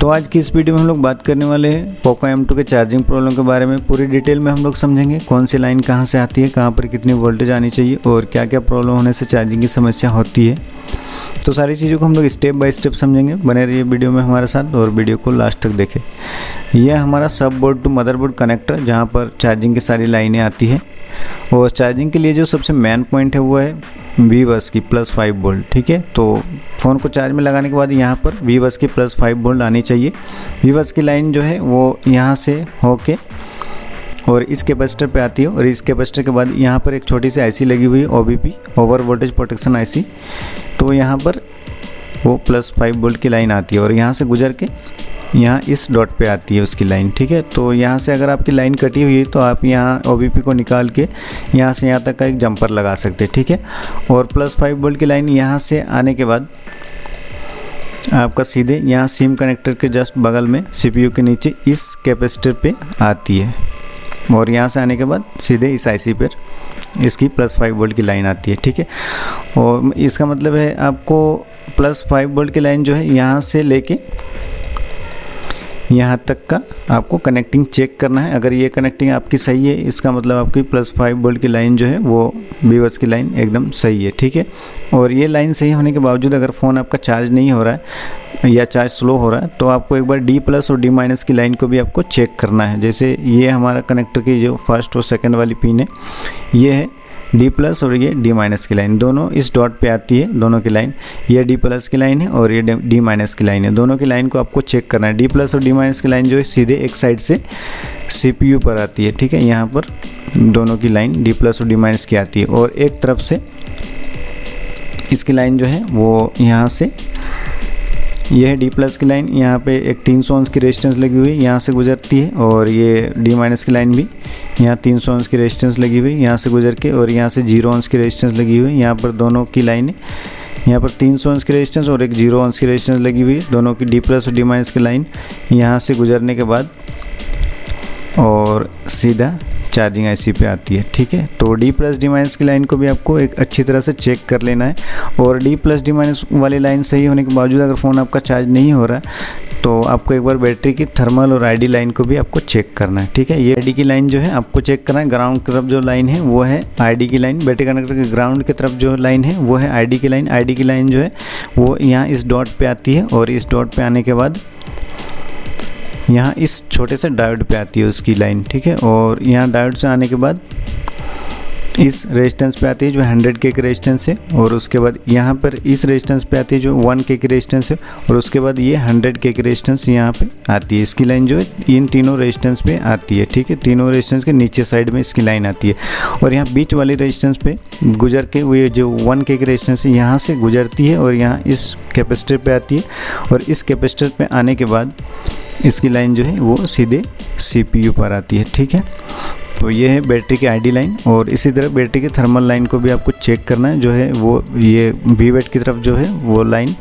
तो आज की इस वीडियो में हम लोग बात करने वाले हैं पोको M2 के चार्जिंग प्रॉब्लम के बारे में। पूरी डिटेल में हम लोग समझेंगे कौन सी लाइन कहां से आती है, कहां पर कितनी वोल्टेज आनी चाहिए और क्या क्या प्रॉब्लम होने से चार्जिंग की समस्या होती है। तो सारी चीज़ों को हम लोग स्टेप बाय स्टेप समझेंगे। बने रहिए वीडियो में हमारे साथ और वीडियो को लास्ट तक देखें। यह हमारा सब बोर्ड टू मदरबोर्ड कनेक्टर, जहाँ पर चार्जिंग की सारी लाइनें आती है। और चार्जिंग के लिए जो सबसे मेन पॉइंट है वो है V बस की +5 वोल्ट। ठीक है, तो फ़ोन को चार्ज में लगाने के बाद यहाँ पर V बस की +5 वोल्ट आनी चाहिए। V बस की लाइन जो है वो यहाँ से होके और इस कैपेसिटर पे आती है और इस कैपेसिटर के बाद यहाँ पर एक छोटी सी IC लगी हुई है, OVP over voltage protection IC। तो यहाँ पर वो +5 वोल्ट की लाइन आती है और यहाँ से गुजर के यहाँ इस डॉट पे आती है उसकी लाइन। ठीक है, तो यहाँ से अगर आपकी लाइन कटी हुई है तो आप यहाँ OVP को निकाल के यहाँ से यहाँ तक का एक जंपर लगा सकते हैं। ठीक है, और +5 वोल्ट की लाइन यहाँ से आने के बाद आपका सीधे यहाँ सिम कनेक्टर के जस्ट बगल में CPU के नीचे इस कैपेसिटर पे आती है और यहाँ से आने के बाद सीधे इस IC पर इसकी +5 वोल्ट की लाइन आती है। ठीक है, और इसका मतलब है आपको +5 वोल्ट की लाइन जो है यहाँ से लेके यहाँ तक का आपको कनेक्टिंग चेक करना है। अगर ये कनेक्टिंग आपकी सही है, इसका मतलब आपकी +5 वोल्ट की लाइन जो है वो V बस की लाइन एकदम सही है। ठीक है, और ये लाइन सही होने के बावजूद अगर फ़ोन आपका चार्ज नहीं हो रहा है या चार्ज स्लो हो रहा है तो आपको एक बार D+ और D- की लाइन को भी आपको चेक करना है। जैसे ये हमारा कनेक्टर की जो फर्स्ट और सेकेंड वाली पिन है, ये है D+ और ये D- की लाइन, दोनों इस डॉट पे आती है। दोनों की लाइन, ये D+ की लाइन है और ये D- की लाइन है। दोनों की लाइन को आपको चेक करना है। D+ और D- की लाइन जो है सीधे एक साइड से CPU पर आती है। ठीक है, यहाँ पर दोनों की लाइन D+ और D- की आती है और एक तरफ से इसकी लाइन जो है वो यहाँ से, यह है D+ की लाइन, यहाँ पे एक 300 ohms की रेजिस्टेंस लगी हुई यहाँ से गुजरती है और ये D- की लाइन भी यहाँ 300 ohms की रेजिस्टेंस लगी हुई यहाँ से गुजर के और यहाँ से 0 ohms की रेजिस्टेंस लगी हुई। यहाँ पर दोनों की लाइनें, यहाँ पर 300 ohms की रेजिस्टेंस और एक 0 ohms की रेजिस्टेंस लगी हुई है। दोनों की D+ और D- की लाइन यहाँ से गुजरने के बाद और सीधा चार्जिंग IC पे आती है। ठीक है, तो D+ D- की लाइन को भी आपको एक अच्छी तरह से चेक कर लेना है। और D+ D- वाली लाइन सही होने के बावजूद अगर फ़ोन आपका चार्ज नहीं हो रहा है तो आपको एक बार बैटरी की थर्मल और ID लाइन को भी आपको चेक करना है। ठीक है, ये ID की लाइन जो है आपको चेक करना है। ग्राउंड की तरफ जो लाइन है वो है ID की लाइन, बैटरी कनेक्टर के ग्राउंड की तरफ जो लाइन है वो है ID की लाइन। ID की लाइन जो है वो यहाँ इस डॉट पे आती है और इस डॉट पे आने के बाद यहाँ इस छोटे से डायोड पे आती है उसकी लाइन। ठीक है, और यहाँ डायोड से आने के बाद इस रेजिस्टेंस पे आती है जो 100K की रेजिस्टेंस है और उसके बाद यहाँ पर इस रेजिस्टेंस पे आती है जो 1K की रेजिस्टेंस है और उसके बाद ये 100K की रेजिस्टेंस यहाँ पे आती है। इसकी लाइन जो है इन तीनों रेजिस्टेंस पे आती है। ठीक है, तीनों रेजिस्टेंस के नीचे साइड में इसकी लाइन आती है और यहाँ बीच वाली रेजिस्टेंस पे गुजर के वो जो 1K की रेजिस्टेंस है यहाँ से गुजरती है और यहाँ इस कैपेसिटर पे आती है और इस कैपेसिटर पे आने के बाद इसकी लाइन जो है वो सीधे CPU पर आती है। ठीक है, तो ये है बैटरी की ID लाइन और इसी तरह बैटरी की थर्मल लाइन को भी आपको चेक करना है। जो है वो ये V की तरफ जो है वो लाइन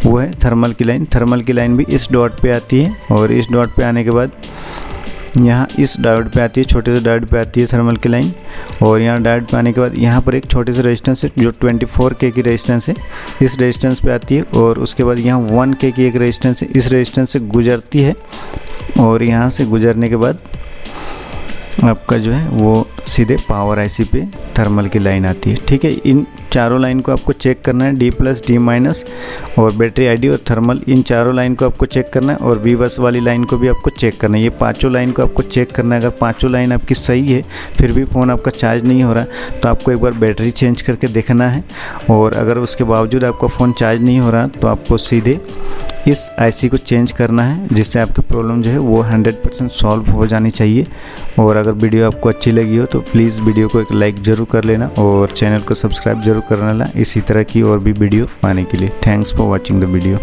वो है थर्मल की लाइन। थर्मल की लाइन भी इस डॉट पे आती है और इस डॉट पे आने के बाद यहाँ इस डायोड पे आती है, छोटे से डायोड पे आती है थर्मल की लाइन और यहाँ डायोड पे आने के बाद यहाँ पर एक छोटे से रेजिस्टेंस है जो 24K की रेजिस्टेंस है, इस रेजिस्टेंस पे आती है और उसके बाद यहाँ 1K की एक रेजिस्टेंस है, इस रेजिस्टेंस से गुजरती है और यहाँ से गुजरने के बाद आपका जो है वो सीधे पावर IC पे थर्मल की लाइन आती है। ठीक है, इन चारों लाइन को आपको चेक करना है। D+ D- और बैटरी ID और थर्मल, इन चारों लाइन को आपको चेक करना है और V बस वाली लाइन को भी आपको चेक करना है। ये पांचों लाइन को आपको चेक करना है। अगर पांचों लाइन आपकी सही है फिर भी फ़ोन आपका चार्ज नहीं हो रहा तो आपको एक बार बैटरी चेंज करके देखना है और अगर उसके बावजूद आपका फ़ोन चार्ज नहीं हो रहा तो आपको सीधे इस IC को चेंज करना है, जिससे आपकी प्रॉब्लम जो है वो 100% सॉल्व हो जानी चाहिए। और अगर वीडियो आपको अच्छी लगी हो तो प्लीज़ वीडियो को एक लाइक ज़रूर कर लेना और चैनल को सब्सक्राइब ज़रूर कर लेना इसी तरह की और भी वीडियो पाने के लिए। Thanks for watching the video.